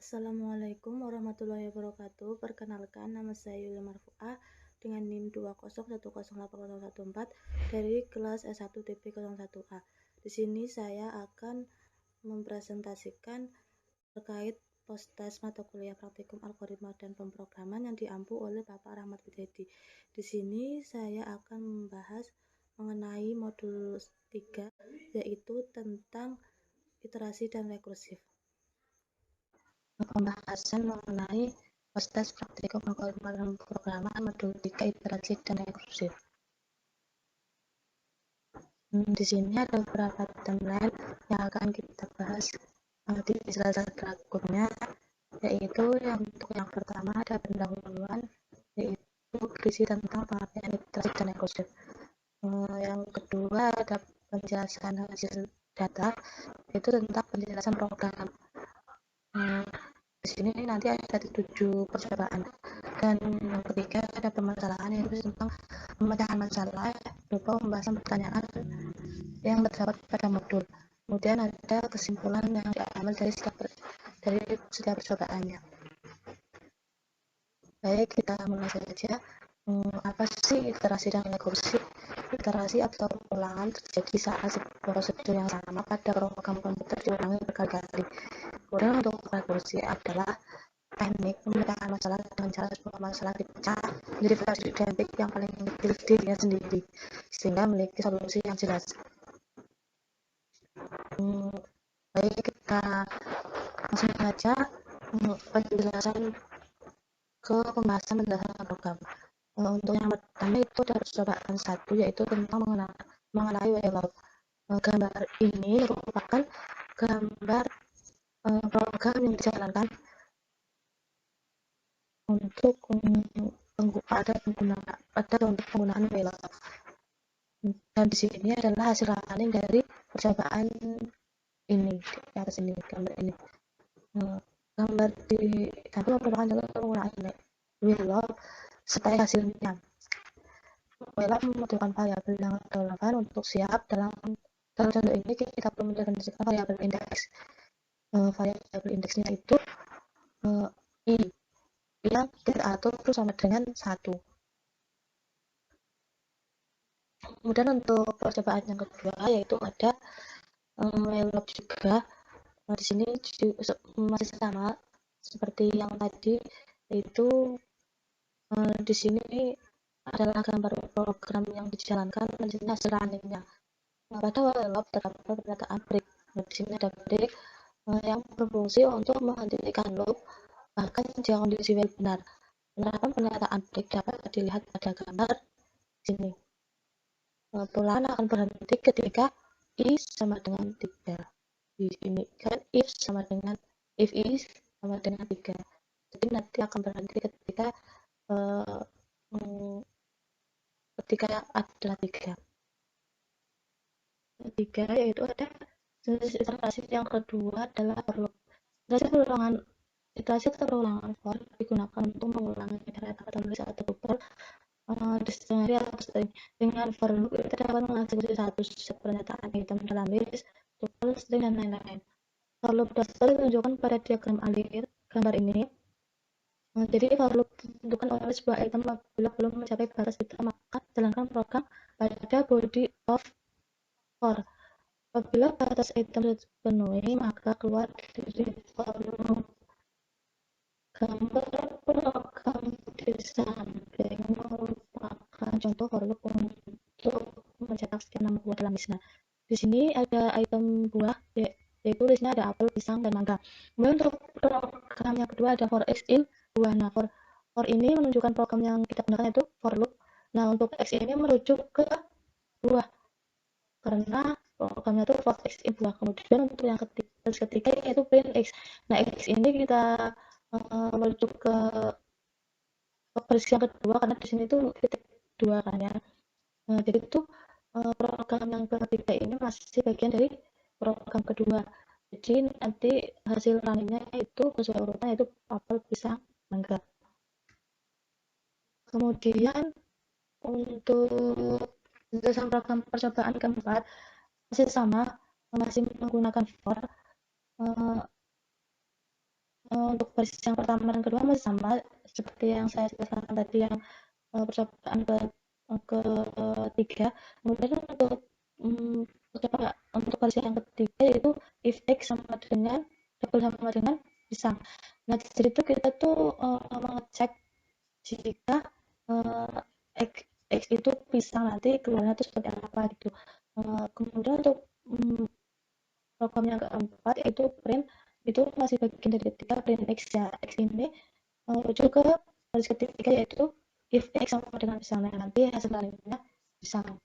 Assalamualaikum warahmatullahi wabarakatuh. Perkenalkan, nama saya Yulia Marfuah dengan NIM 201080014 dari kelas S1 TP 01A. Di sini saya akan mempresentasikan terkait postes mata kuliah praktikum algoritma dan pemrograman yang diampu oleh Bapak Rahmat Widedi. Di sini saya akan membahas mengenai modul 3, yaitu tentang iterasi dan rekursif. Pembahasan mengenai postes praktikum algoritma dan pemrograman modul 3 iterasi dan rekursif. Di sini ada beberapa timeline yang akan kita bahas di slide berikutnya, yaitu untuk yang pertama ada pendahuluan, yaitu berisi tentang pengertian iterasi dan rekursif. Yang kedua ada penjelasan hasil data, yaitu tentang penjelasan program. Di sini nanti ada 7 percobaan, dan yang ketiga ada permasalahan, yaitu tentang pemecahan masalah berupa pembahasan pertanyaan yang terdapat pada modul. Kemudian ada kesimpulan yang diambil dari setiap percobaannya. Baik, kita mulai saja. Apa sih iterasi dan rekursif? Iterasi atau ulangan terjadi saat sebuah prosedur yang sama pada program komputer diulangi berkali-kali. Kemudian untuk rekursif adalah teknik pemecahan masalah dengan cara sebuah masalah dipecah menjadi versi identik yang paling mirip dirinya sendiri, sehingga memiliki solusi yang jelas. Baik, kita langsung saja penjelasan ke pembahasan penjelasan program. Untuk yang pertama itu ada percobaan 1, yaitu tentang mengenai WLOP. Gambar ini merupakan gambar program yang dijalankan untuk penggunaan WLOP. Dan di sini adalah hasil running dari percobaan ini, di atas ini, gambar ini. Gambar di gambar merupakan contoh penggunaan WLOP sebagai hasilnya. WLOP membutuhkan variabel yang relevan untuk siap. Dalam contoh ini kita perlu mendefinisikan variabel indeks. Variabel indeksnya itu i yang kita atur itu sama dengan 1. Kemudian untuk percobaan yang kedua, yaitu ada WLOP juga. Di sini masih sama seperti yang tadi, yaitu di sini adalah gambar program yang dijalankan dan di sini hasil runningnya. Pada WLOP terdapat pernyataan break. Di sini ada break yang berfungsi untuk menghentikan loop bahkan jika kondisi while benar. Penerapan pernyataan break dapat dilihat pada gambar sini. Ulangan akan berhenti ketika i sama dengan 3. Di sini kan if i sama dengan 3. Jadi nanti akan berhenti ketika adalah 3. Ketiga yaitu ada jenis iterasi yang kedua adalah for loop. Iterasi terulangan for digunakan untuk mengulangi data tulis atau tuple dictionary atau string. Dengan for loop kita dapat mengeksekusi satu set pernyataan item dalam list, tuple, string, dan lain-lain. For loop dasar ditunjukkan pada diagram alir gambar ini. Jadi for loop ditentukan oleh sebuah item apabila belum mencapai batas item, maka jalankan program pada body of for. Apabila batas item dipenuhi, maka keluar dari for loop. Gambar program di samping merupakan contoh for loop untuk mencetak sekian nama buah dalam listnya. Di sini ada item buah, yaitu listnya ada apel, pisang, dan mangga. Kemudian untuk program yang kedua ada for x in buah. Nah, for ini menunjukkan program yang kita gunakan yaitu for loop. Nah, untuk x ini merujuk ke buah karena programnya itu for x in buah. Kemudian untuk yang ketiga yaitu print x. Nah, x ini kita merujuk ke baris yang kedua karena di sini itu titik 2 kan ya. Jadi itu program yang ketiga ini masih bagian dari program kedua. Jadi nanti hasil runningnya itu sesuai urutan, yaitu apel, pisang, mangga. Kemudian untuk penjelasan program percobaan keempat masih sama, masih menggunakan for. untuk baris yang pertama dan kedua masih sama seperti yang saya jelaskan tadi, yang percobaan ketiga. Kemudian untuk baris yang ketiga yaitu if x sama dengan double sama dengan pisang. Nah di situ kita tuh mengecek jika x, x itu pisang nanti keluarnya itu seperti apa gitu. Kemudian untuk program yang keempat yaitu print, itu masih bagian dari ketiga print x ya. X ini merujuk ke baris ketiga yaitu if x sama dengan pisang, nanti hasil lainnya pisang.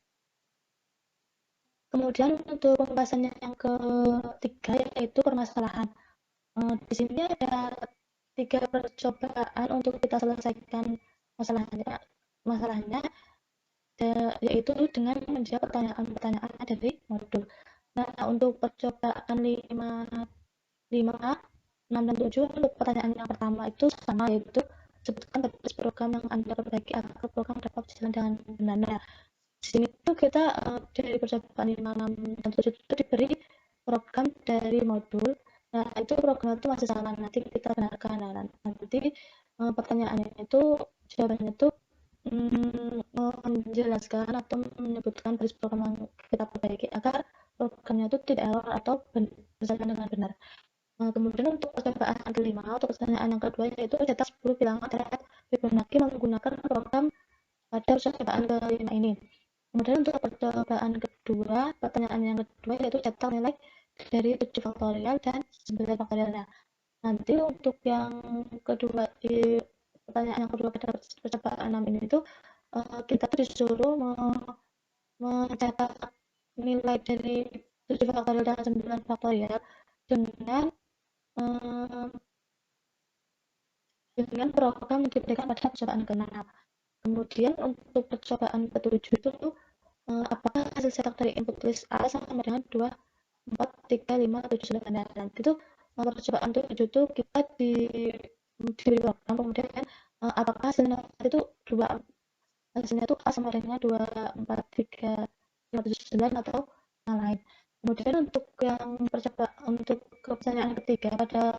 Kemudian untuk pembahasannya yang ketiga yaitu permasalahan. Di sini ada 3 percobaan untuk kita selesaikan masalahnya. Masalahnya yaitu dengan menjawab pertanyaan-pertanyaan dari modul. Nah, untuk percobaan 5, 5, 6, dan 7, untuk pertanyaan yang pertama itu sama, yaitu sebutkan batas program yang Anda perbaiki agar program dapat berjalan dengan benar. Nah, di sini tuh kita dari percobaan 5, 6, dan 7 itu diberi program dari modul. Nah, itu programnya itu masih salah, nanti kita benarkan. Nah, nanti pertanyaannya itu jawabannya itu menjelaskan atau menyebutkan baris program yang kita perbaiki agar programnya itu tidak error atau berjalan dengan benar. Kemudian untuk percobaan yang kelima, untuk pertanyaan yang kedua yaitu cetak 10 bilangan terkait Fibonacci menggunakan program pada percobaan kelima ini. Kemudian untuk percobaan kedua, pertanyaan yang kedua yaitu cetak nilai dari 7 faktorial dan 9 faktorialnya. Nanti untuk yang kedua, di pertanyaan yang kedua pada percobaan 6 ini itu kita tuh disuruh mencetak nilai dari 7 faktorial dan 9 faktorial dengan dengan program yang diberikan pada percobaan ke-6. Kemudian untuk percobaan ke-7 itu apakah hasil cetak dari input list A sama dengan 2, 4, 3, 5, 7, 9. Nah, nanti itu percobaan 7 itu kita diberi program, kemudian apakah hasilnya itu 2, hasilnya itu A sama dengan 2, 4, 3, 5, 7, 9 atau yang lain. Kemudian untuk yang untuk pertanyaan ketiga pada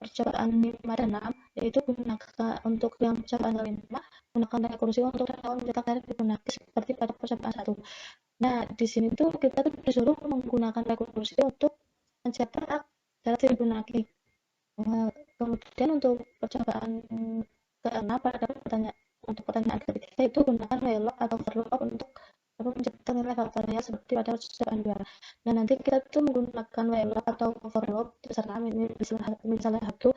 percobaan 5 dan 6 yaitu gunakan untuk yang percobaan kelima gunakan rekursi untuk mencetak dari Fibonacci seperti pada percobaan 1. Nah, di sini tuh kita tuh disuruh menggunakan rekursi untuk mencetak dari Fibonacci. Kemudian untuk percobaan keenam pada pertanyaan ketiga itu gunakan while atau for loop untuk mencetak nilai faktornya seperti pada percobaan 2. Nah, nanti kita tuh menggunakan while atau for loop terserah misalnya satu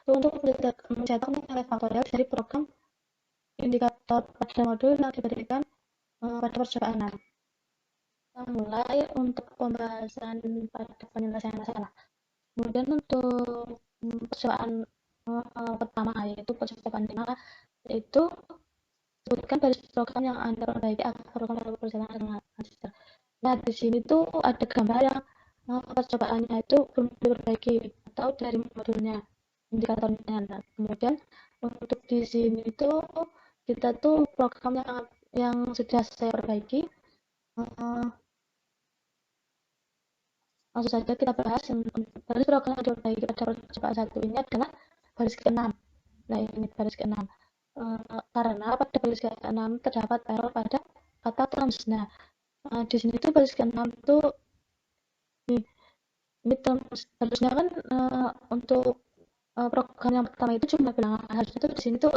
untuk mencetak nilai faktorial dari program indikator pada modul yang diberikan pada percobaan 6. Mulai untuk pembahasan pada penyelesaian masalah. Kemudian untuk percobaan pertama yaitu percobaan 5, yaitu sebutkan baris program yang Anda perbaiki agar program dapat berjalan dengan lancar. Nah, di sini tuh ada gambar yang percobaannya itu belum diperbaiki atau dari modulnya, indikatornya. Nah, kemudian untuk di sini tuh kita tuh program yang sudah saya perbaiki, langsung saja kita bahas. Baris program yang diperbaiki pada percobaan 1 ini adalah baris ke-6. Nah, ini baris ke-6. Karena pada baris ke-6 terdapat error pada kata terms. Nah, di sini tuh baris ke-6 tuh ini terms, harusnya kan untuk program yang pertama itu jumlah bilangan, harusnya tuh di sini tuh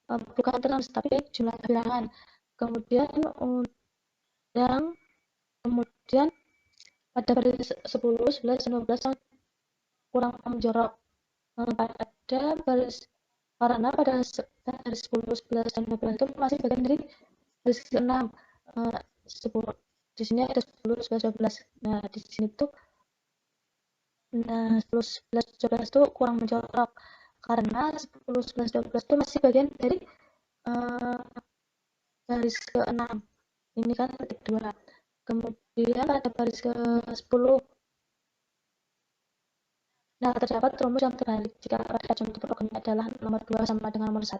bukan terms tapi jumlah bilangan. Kemudian yang kemudian pada baris 10, 11, 12 yang kurang menjorok. Pada baris karena pada baris 10, 11, dan 12 itu masih bagian dari baris ke-6. 10 di sini ada 10, 11, 12. Nah, di sini tuh 10, 11, 12 itu kurang menjorok karena 10, 11, 12 itu masih bagian dari uh, baris ke-6. Ini kan titik 2. Kemudian pada baris ke-10, nah, terdapat rumus yang terbalik. Jika pada contoh programnya adalah nomor 2 sama dengan nomor 1,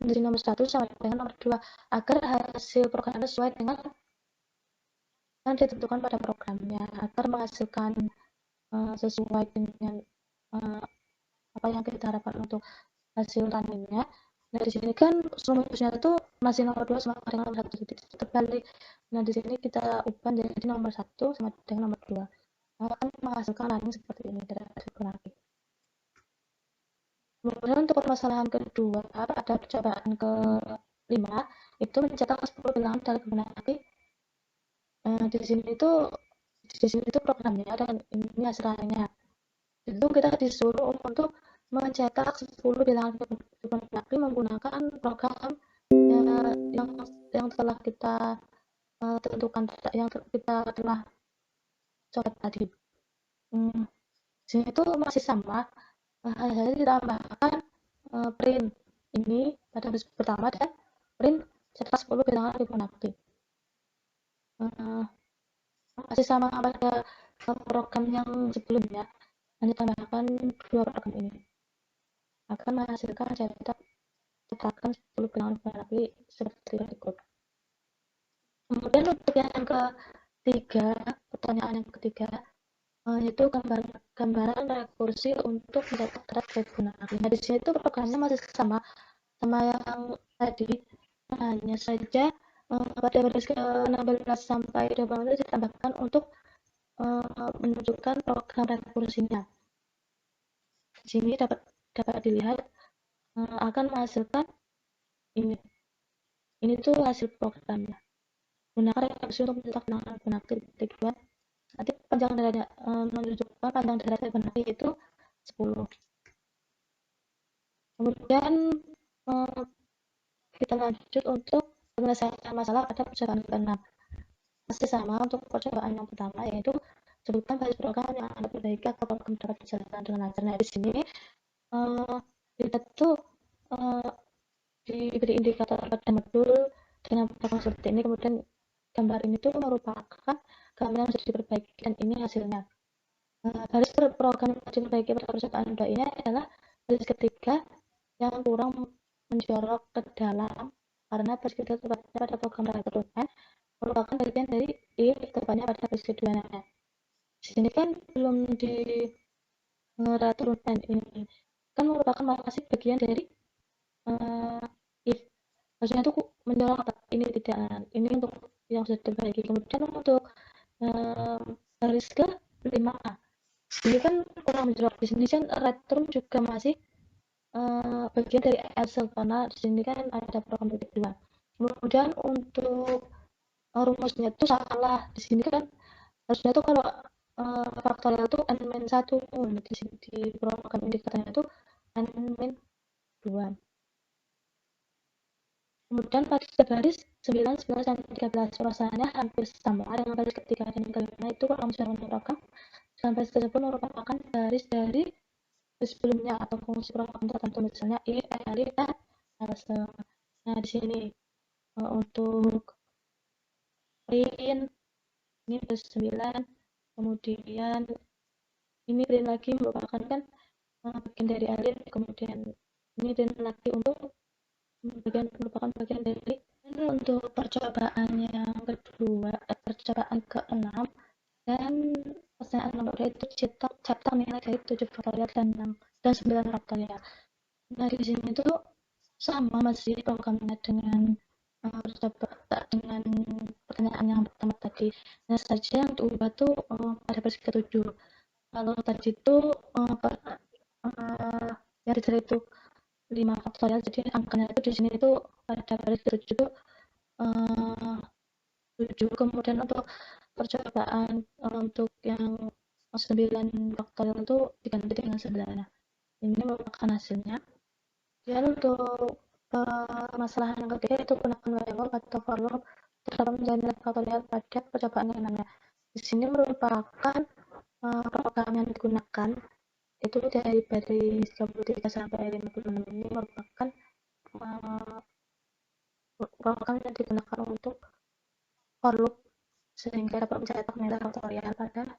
menjadi nomor 1 sama dengan nomor 2, agar hasil programnya sesuai dengan yang ditentukan pada programnya, agar menghasilkan sesuai dengan yang kita harapkan untuk hasil runningnya. Nah di sini kan rumusnya itu masih nomor 2 sama dengan nomor 1, jadi terbalik. Nah di sini kita ubah jadi nomor 1 sama dengan nomor 2, akan menghasilkan running seperti ini dari Fibonacci. Kemudian untuk permasalahan kedua, pada percobaan ke-5 itu mencetak 10 bilangan dari Fibonacci. Di sini itu programnya dan ini hasilnya. Itu kita disuruh untuk mencetak 10 bilangan Fibonacci menggunakan program yang telah kita tentukan, yang kita telah coba tadi. Sini itu masih sama, hanya ditambahkan print ini pada baris pertama dan print cetak 10 bilangan Fibonacci. Masih sama pada program yang sebelumnya, hanya tambahkan dua program ini akan menghasilkan cetakan 10 bilangan Fibonacci seperti berikut. Kemudian untuk yang ketiga, pertanyaan yang ketiga, yaitu gambaran rekursi untuk mencetak data Fibonacci. Nah di sini itu programnya masih sama yang tadi, hanya saja pada baris ke-16 sampai 20 ditambahkan untuk menunjukkan program rekursinya. Di sini dapat dilihat akan menghasilkan ini tuh hasil programnya. Gunakan rekursi untuk mencetak bilangan Fibonacci tujuan. Nanti panjang dari menunjukkan panjang dari Fibonacci itu 10. Kemudian kita lanjut untuk menyelesaikan masalah pada percobaan ke-6. Masih sama untuk percobaan yang pertama, yaitu sebutkan baris program yang Anda perbaiki agar program dapat berjalan dengan lancar. Nah di sini kita tuh diberi indikator pada modul dengan program seperti ini, kemudian gambar ini tuh merupakan gambar yang sudah diperbaiki dan ini hasilnya. Baris program yang diperbaiki pada percobaan 2 ini adalah baris ketiga yang kurang menjorok ke dalam karena baris ketiga tepatnya pada program turunan merupakan bagian dari tepatnya pada baris keduanya. Di sini kan belum di turunan ini kan merupakan masih bagian dari if. Maksudnya itu menjorok, ini tidak, ini untuk yang sudah diperbaiki. Kemudian untuk baris ke 5 ini kan kurang menjorok. Di sini kan return juga masih bagian dari Excel karena di sini kan ada program kedua. Kemudian untuk rumusnya itu salah. Di sini kan harusnya tuh kalau faktorial itu n-1, di sini di program indikatornya itu n-2. Kemudian pada baris 9, 11, dan 13 perasaannya hampir sama dengan baris ketiga dan kelima, itu kalau misalnya program sampai tersebut merupakan baris dari sebelumnya atau fungsi program tertentu, misalnya if, elif, dan else. Nah di sini untuk print ini baris 9, kemudian ini print lagi merupakan kan bagian dari elif, kemudian ini print lagi untuk merupakan bagian dari. Untuk percobaan yang kedua, percobaan ke-6 dan pertanyaan nomor 2 itu cetak nilai dari 7 faktorial dan 9 faktorial. Nah di sini itu sama masih programnya dengan dengan pertanyaan yang pertama tadi. Nah saja yang diubah tuh pada baris ke-7. Kalau tadi itu yang dicari itu 5 faktorial, jadi angkanya itu di sini itu pada baris ke-7 itu 7. Kemudian untuk percobaan untuk yang 9 faktorial itu diganti dengan 9. Ini merupakan hasilnya. Dan untuk permasalahan yang ketiga itu gunakan variable atau for loop terdapat menjadi faktorial pada percobaan yang namanya. Di sini merupakan program yang digunakan itu dari baris 33 sampai 56 ini merupakan program yang digunakan untuk for loop sehingga dapat mencetak nilai faktorial pada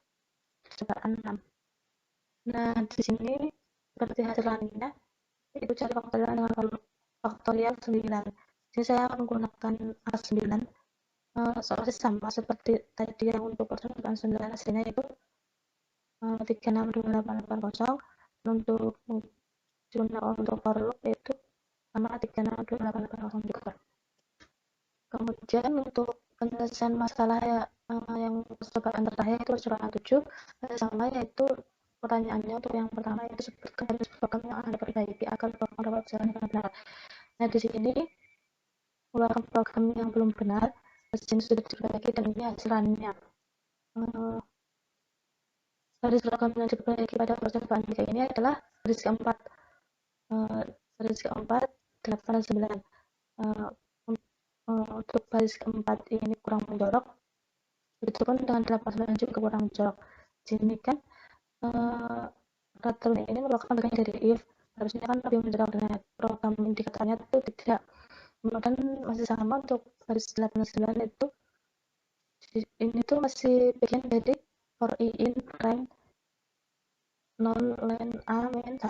percobaan 6. Nah di sini seperti hasil lainnya itu cari faktorial dengan faktorial 9. Jadi saya akan menggunakan angka 9 soalnya sama seperti tadi yang untuk percobaan 9 hasilnya itu 362880. Untuk digunakan untuk for loop itu sama 3628802. Kemudian untuk penyelesaian masalah ya, yang percobaan terakhir itu percobaan 7 sama, yaitu pertanyaannya untuk yang pertama itu sebutkan dari program yang Anda perbaiki agar program dapat berjalan dengan benar. Nah, di sini mengeluarkan program yang belum benar, mesin sudah diperbaiki dan ini hasilnya. Garis program yang diperbaiki pada percobaan 3 ini adalah garis keempat, garis keempat 8 dan 9. Untuk garis keempat ini kurang menjorok, begitupun dengan 8 9 juga kurang menjorok. Jadi kan pattern ini merupakan bagian dari if, harusnya kan lebih menjorok dengan program indikatornya itu tidak. Kemudian masih sama untuk garis 8 dan 9 itu ini tuh masih bagian dari for i in rank 0 len a min 1.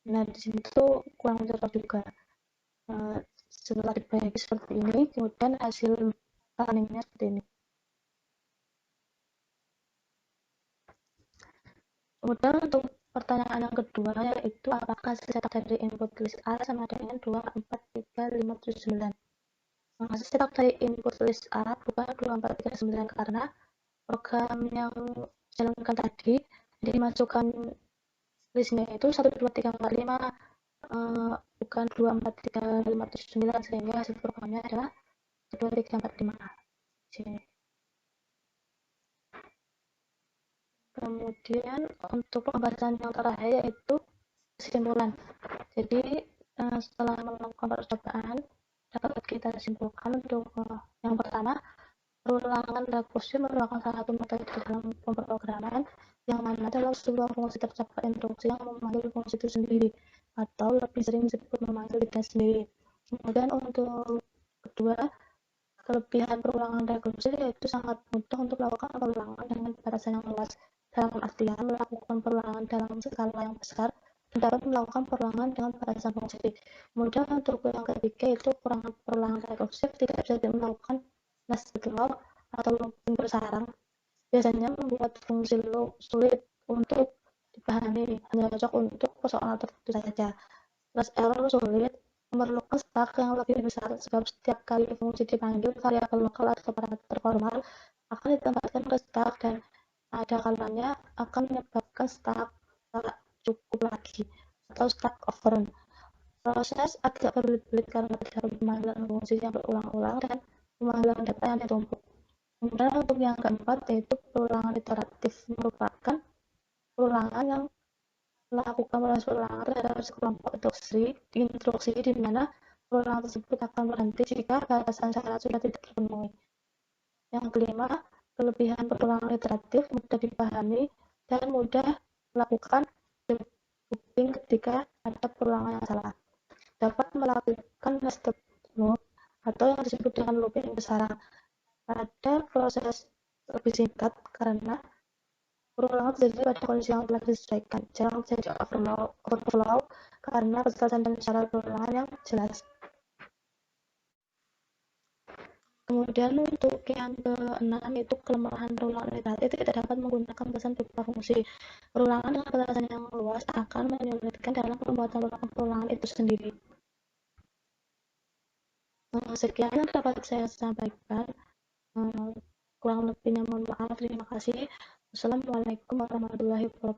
Nah, di sini tuh kurang menjorok juga. Setelah diperbaiki seperti ini, kemudian hasil planningnya seperti ini. Kemudian untuk pertanyaan yang kedua, yaitu apakah cetak dari input list A sama dengan 2, 4, 3, 5, 7, 9. Hasil cetak dari input list A bukan 2, 4, 3, 9 karena program yang jalankan tadi, jadi masukkan listnya itu 1, 2, 3, 4, 5, bukan 2, 4, 3, 5, 7, 9, sehingga hasil programnya adalah 1, 2, 3, 4, 5. Sini. Kemudian untuk pembahasan yang terakhir yaitu kesimpulan. Jadi setelah melakukan percobaan dapat kita simpulkan untuk yang pertama, perulangan rekursi merupakan salah satu metode dalam pemrograman yang mana dalam sebuah fungsi terdapat instruksi yang memanggil fungsi itu sendiri atau lebih sering disebut memanggil dirinya sendiri. Kemudian untuk kedua, kelebihan perulangan rekursi yaitu sangat mudah untuk melakukan perulangan dengan batasan yang luas, dalam artian melakukan perulangan dalam skala yang besar dan dapat melakukan perulangan dengan batasan fungsi. Kemudian untuk yang ketiga itu perulangan rekursif tidak bisa melakukan nested loop atau looping bersarang, biasanya membuat fungsi loop sulit untuk dipahami, hanya cocok untuk persoalan tertentu saja. Plus error sulit, memerlukan stack yang lebih besar sebab setiap kali fungsi dipanggil, variabel lokal atau parameter formal akan ditempatkan ke stack dan ada kalanya akan menyebabkan stack tak cukup lagi atau stack overrun. Proses agak berbelit-belit karena terdapat pemanggilan fungsi yang berulang-ulang dan pemanggilan data yang ditumpuk. Kemudian untuk yang keempat yaitu perulangan iteratif, merupakan perulangan yang melakukan proses perulangan terhadap sekelompok instruksi di mana perulangan tersebut akan berhenti jika batasan syarat sudah tidak terpenuhi. Yang kelima, kelebihan perulangan iteratif mudah dipahami dan mudah melakukan debugging ketika ada perulangan yang salah. Dapat melakukan nested loop atau yang disebut dengan looping bersarang pada proses lebih singkat karena perulangan terjadi pada kondisi yang telah disesuaikan, jarang terjadi overflow karena kejelasan dan syarat perulangan yang jelas. Kemudian untuk yang keenam itu kelemahan perulangan iteratif tidak dapat menggunakan batasan berupa fungsi. Perulangan dengan batasan yang luas akan menyulitkan dalam pembuatan perulangan itu sendiri. Sekian yang dapat saya sampaikan. Kurang lebihnya mohon maaf. Terima kasih. Wassalamualaikum warahmatullahi wabarakatuh.